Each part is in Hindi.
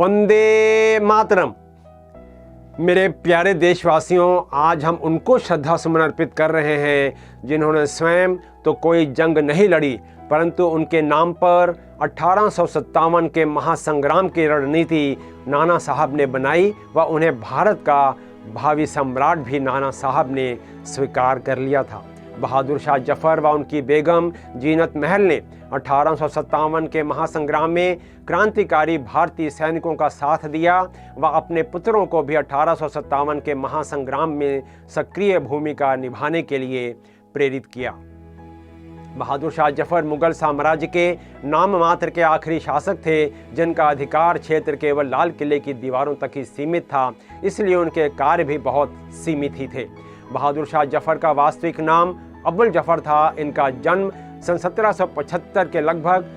वंदे मातरम। मेरे प्यारे देशवासियों, आज हम उनको श्रद्धा सुमन अर्पित कर रहे हैं जिन्होंने स्वयं तो कोई जंग नहीं लड़ी, परंतु उनके नाम पर 1857 के महासंग्राम की रणनीति नाना साहब ने बनाई व उन्हें भारत का भावी सम्राट भी नाना साहब ने स्वीकार कर लिया था। बहादुर शाह जफर व उनकी बेगम जीनत महल ने 1857 के महासंग्राम में क्रांतिकारी भारतीय सैनिकों का साथ दिया व अपने पुत्रों को भी 1857 के महासंग्राम में सक्रिय भूमिका निभाने के लिए प्रेरित किया। बहादुर शाह जफर मुगल साम्राज्य के नाम मात्र के आखिरी शासक थे जिनका अधिकार क्षेत्र केवल लाल किले की दीवारों तक ही सीमित था, इसलिए उनके कार्य भी बहुत सीमित ही थे। बहादुर शाह जफर का वास्तविक नाम अब्दुल जफर था। इनका जन्म सन 1775 के लगभग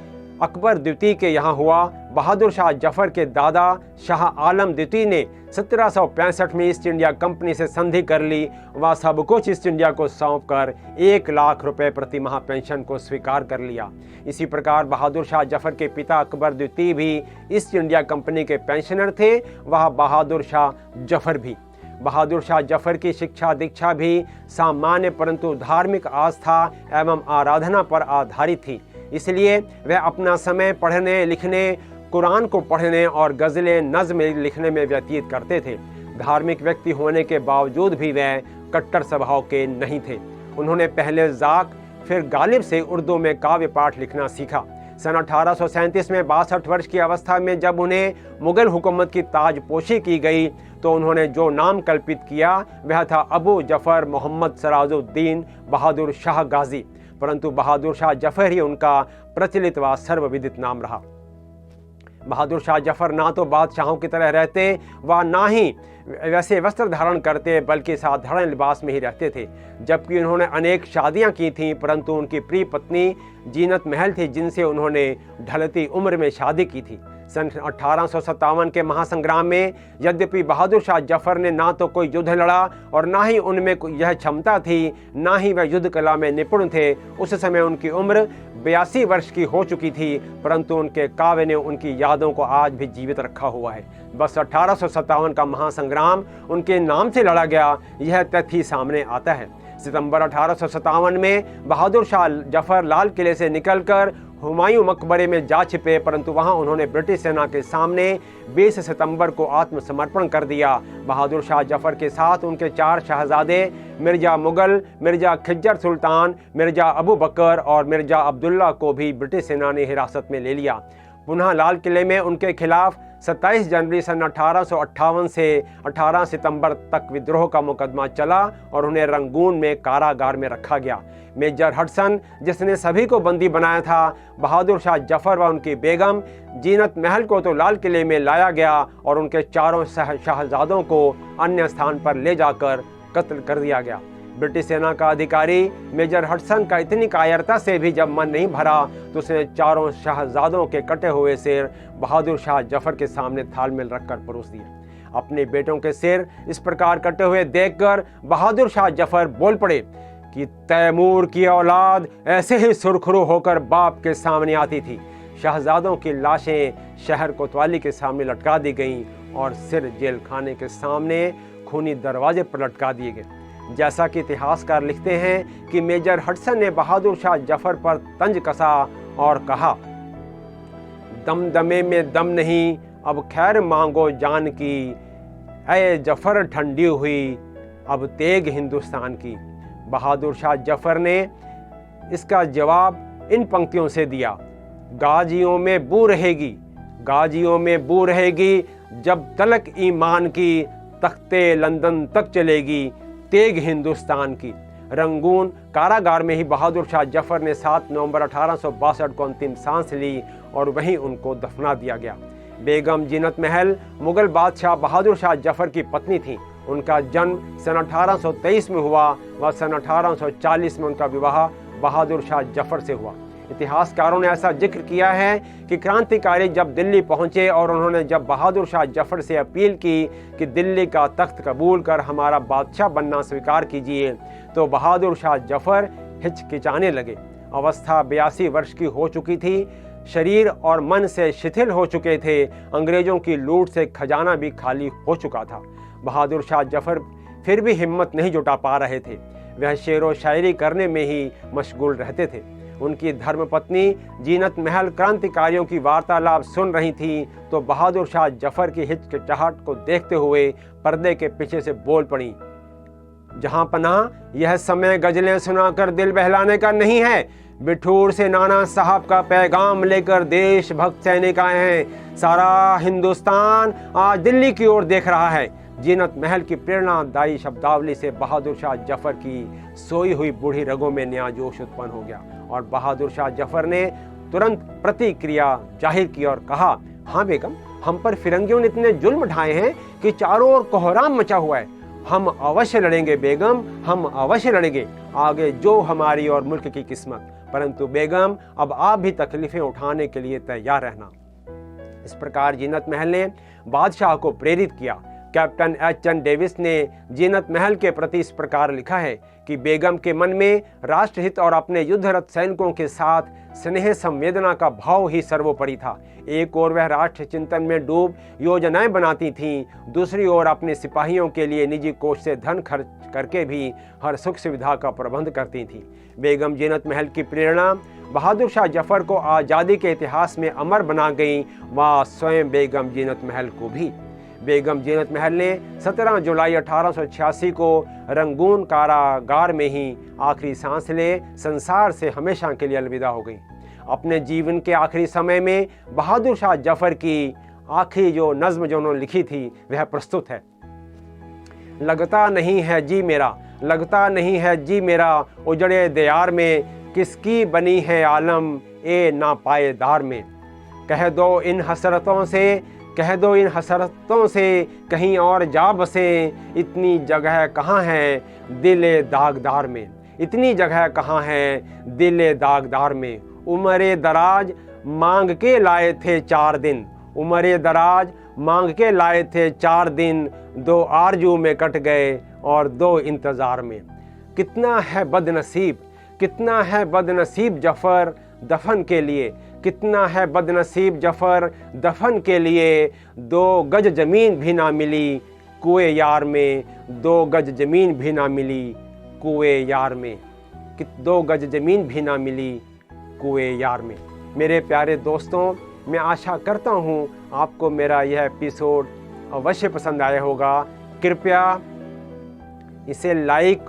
अकबर द्वितीय के यहाँ हुआ। बहादुर शाह जफर के दादा शाह आलम द्वितीय ने 1765 में ईस्ट इंडिया कंपनी से संधि कर ली व सब कुछ ईस्ट इंडिया को सौंप कर 1 लाख रुपए प्रति माह पेंशन को स्वीकार कर लिया। इसी प्रकार बहादुर शाह जफर के पिता अकबर द्वितीय भी ईस्ट इंडिया कंपनी के पेंशनर थे, वह बहादुर शाह जफर भी। बहादुर शाह जफर की शिक्षा दीक्षा भी सामान्य परंतु धार्मिक आस्था एवं आराधना पर आधारित थी, इसलिए वह अपना समय पढ़ने लिखने, कुरान को पढ़ने और गज़लें नज़्म लिखने में व्यतीत करते थे। धार्मिक व्यक्ति होने के बावजूद भी वह कट्टर स्वभाव के नहीं थे। उन्होंने पहले ज़ाक फिर गालिब से उर्दू में काव्य पाठ लिखना सीखा। सन 1837 में 62 वर्ष की अवस्था में जब उन्हें मुगल हुकूमत की ताजपोशी की गई तो उन्होंने जो नाम कल्पित किया वह था अबू जफर मोहम्मद सराजुद्दीन बहादुर शाह गाजी, परंतु बहादुर शाह जफर ही उनका प्रचलित व सर्वविदित नाम रहा। बहादुर शाह जफर ना तो बादशाहों की तरह रहते व ना ही वैसे वस्त्र धारण करते, बल्कि साधारण लिबास में ही रहते थे। जबकि उन्होंने अनेक शादियां की थीं, परंतु उनकी प्रिय पत्नी जीनत महल थी जिनसे उन्होंने ढलती उम्र में शादी की थी। सन 1857 के महासंग्राम में यद्यपि बहादुर शाह जफर ने ना तो कोई युद्ध लड़ा और ना ही उनमें यह क्षमता थी, ना ही वह युद्ध कला में निपुण थे। उस समय उनकी उम्र 82 वर्ष की हो चुकी थी, परंतु उनके काव्य ने उनकी यादों को आज भी जीवित रखा हुआ है। बस 1857 का महासंग्राम उनके नाम से लड़ा गया, यह तथ्य सामने आता है। सितंबर 1857 में बहादुर शाह जफर लाल किले से निकलकर हुमायूं मकबरे में जा छिपे, परंतु वहां उन्होंने ब्रिटिश सेना के सामने 20 सितंबर को आत्मसमर्पण कर दिया। बहादुर शाह जफर के साथ उनके 4 शहजादे मिर्जा मुगल, मिर्जा खिज्जर सुल्तान, मिर्जा अबू बकर और मिर्जा अब्दुल्ला को भी ब्रिटिश सेना ने हिरासत में ले लिया। पुनः लाल किले में उनके खिलाफ 27 जनवरी सन 1858 से 18 सितंबर तक विद्रोह का मुकदमा चला और उन्हें रंगून में कारागार में रखा गया। मेजर हडसन, जिसने सभी को बंदी बनाया था, बहादुर शाह जफर व उनकी बेगम जीनत महल को तो लाल किले में लाया गया और उनके 4 शहजादों को अन्य स्थान पर ले जाकर कत्ल कर दिया गया। ब्रिटिश सेना का अधिकारी मेजर हडसन का इतनी कायरता से भी जब मन नहीं भरा तो उसने 4 शहजादों के कटे हुए सिर बहादुर शाह जफर के सामने थाल में रखकर परोस दिए। अपने बेटों के सिर इस प्रकार कटे हुए देखकर बहादुर शाह जफर बोल पड़े कि तैमूर की औलाद ऐसे ही सुरखरू होकर बाप के सामने आती थी। शहजादों की लाशें शहर कोतवाली के सामने लटका दी गईं और सिर जेल खाने के सामने खूनी दरवाजे पर लटका दिए गए। जैसा कि इतिहासकार लिखते हैं कि मेजर हडसन ने बहादुर शाह जफर पर तंज कसा और कहा, दमदमे में दम नहीं, अब खैर मांगो जान की, ऐ जफर ठंडी हुई अब तेग हिंदुस्तान की। बहादुर शाह जफर ने इसका जवाब इन पंक्तियों से दिया, गाजियों में बू रहेगी, गाजियों में बू रहेगी, जब तलक ईमान की, तख्ते लंदन तक चलेगी, तेग हिंदुस्तान की। रंगून कारागार में ही बहादुर शाह जफर ने 7 नवंबर 1862 को अंतिम सांस ली और वहीं उनको दफना दिया गया। बेगम जीनत महल मुगल बादशाह बहादुर शाह जफर की पत्नी थी। उनका जन्म सन 1823 में हुआ व सन 1840 में उनका विवाह बहादुर शाह जफर से हुआ। इतिहासकारों ने ऐसा जिक्र किया है कि क्रांतिकारी जब दिल्ली पहुंचे और उन्होंने जब बहादुर शाह जफर से अपील की कि दिल्ली का तख्त कबूल कर हमारा बादशाह बनना स्वीकार कीजिए, तो बहादुर शाह जफर हिचकिचाने लगे। अवस्था 82 वर्ष की हो चुकी थी। शरीर और मन से शिथिल हो चुके थे। अंग्रेजों की लूट से खजाना भी खाली हो चुका था। बहादुर शाह जफर फिर भी हिम्मत नहीं जुटा पा रहे थे। वह शेर व शायरी करने में ही मशगूल रहते थे। उनकी धर्मपत्नी जीनत महल क्रांतिकारियों की वार्तालाप सुन रही थी तो बहादुर शाह जफर की हिचकिचाहट को देखते हुए पर्दे के पीछे से बोल पड़ी, जहां पनाह, यह समय गजलें सुनाकर दिल बहलाने का नहीं है। बिठूर से नाना साहब का पैगाम लेकर देशभक्त सैनिक आए हैं। सारा हिंदुस्तान आज दिल्ली की ओर देख रहा है। जीनत महल की प्रेरणादायी शब्दावली से बहादुर शाह जफर की सोई हुई बूढ़ी रगों में नया जोश उत्पन्न हो गया और बहादुर शाह जफर ने तुरंत प्रतिक्रिया जाहिर की और कहा, हाँ बेगम, हम पर फिरंगियों ने इतने जुल्म ढाए हैं कि चारों ओर कोहराम मचा हुआ है। हम अवश्य लड़ेंगे बेगम, हम अवश्य लड़ेंगे, आगे जो हमारी और मुल्क की किस्मत। परंतु बेगम, अब आप भी तकलीफें उठाने के लिए तैयार रहना। इस प्रकार जीनत महल ने बादशाह को प्रेरित किया। Captain H.N.. डेविस ने जीनत महल के प्रति इस प्रकार लिखा है कि बेगम के मन में राष्ट्रहित और अपने युद्धरत सैनिकों के साथ स्नेह संवेदना का भाव ही सर्वोपरि था। एक ओर वह राष्ट्र चिंतन में डूब योजनाएं बनाती थीं, दूसरी ओर अपने सिपाहियों के लिए निजी कोष से धन खर्च करके भी हर सुख सुविधा का प्रबंध करती थीं। बेगम जीनत महल की प्रेरणा बहादुर शाह जफर को आज़ादी के इतिहास में अमर बना गई, व स्वयं बेगम जीनत महल को भी। बेगम जीनत महल ने 17 जुलाई 1886 को रंगून कारागार में ही आखिरी सांस ले संसार से हमेशा के लिए अलविदा हो गई। अपने जीवन के आखिरी समय में बहादुर शाह जफर की आखिरी जो नज्म जो उन्होंने लिखी थी वह प्रस्तुत है। लगता नहीं है जी मेरा, लगता नहीं है जी मेरा, उजड़े दियार में किसकी बनी है आलम ए नापायेदार में। कह दो इन हसरतों से, कह दो इन हसरतों से कहीं और जा बसे, इतनी जगह कहाँ है दिले दागदार में, इतनी जगह कहाँ है दिले दागदार में। उम्रे दराज मांग के लाए थे 4 दिन, उम्रे दराज मांग के लाए थे 4 दिन, 2 आरजू में कट गए और 2 इंतज़ार में। कितना है बदनसीब, कितना है बदनसीब जफ़र दफन के लिए, कितना है बदनसीब जफ़र दफन के लिए। 2 गज ज़मीन भी ना मिली कुएं यार में, 2 गज ज़मीन भी ना मिली कुएं यार में, 2 गज ज़मीन भी ना मिली कुएं यार में। मेरे प्यारे दोस्तों, मैं आशा करता हूँ आपको मेरा यह एपिसोड अवश्य पसंद आया होगा। कृपया इसे लाइक,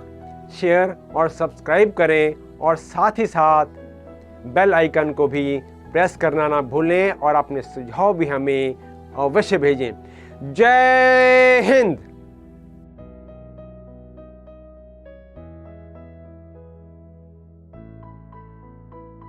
शेयर और सब्सक्राइब करें और साथ ही साथ बेल आइकन को भी प्रेस करना ना भूलें और अपने सुझाव भी हमें अवश्य भेजें। जय हिंद।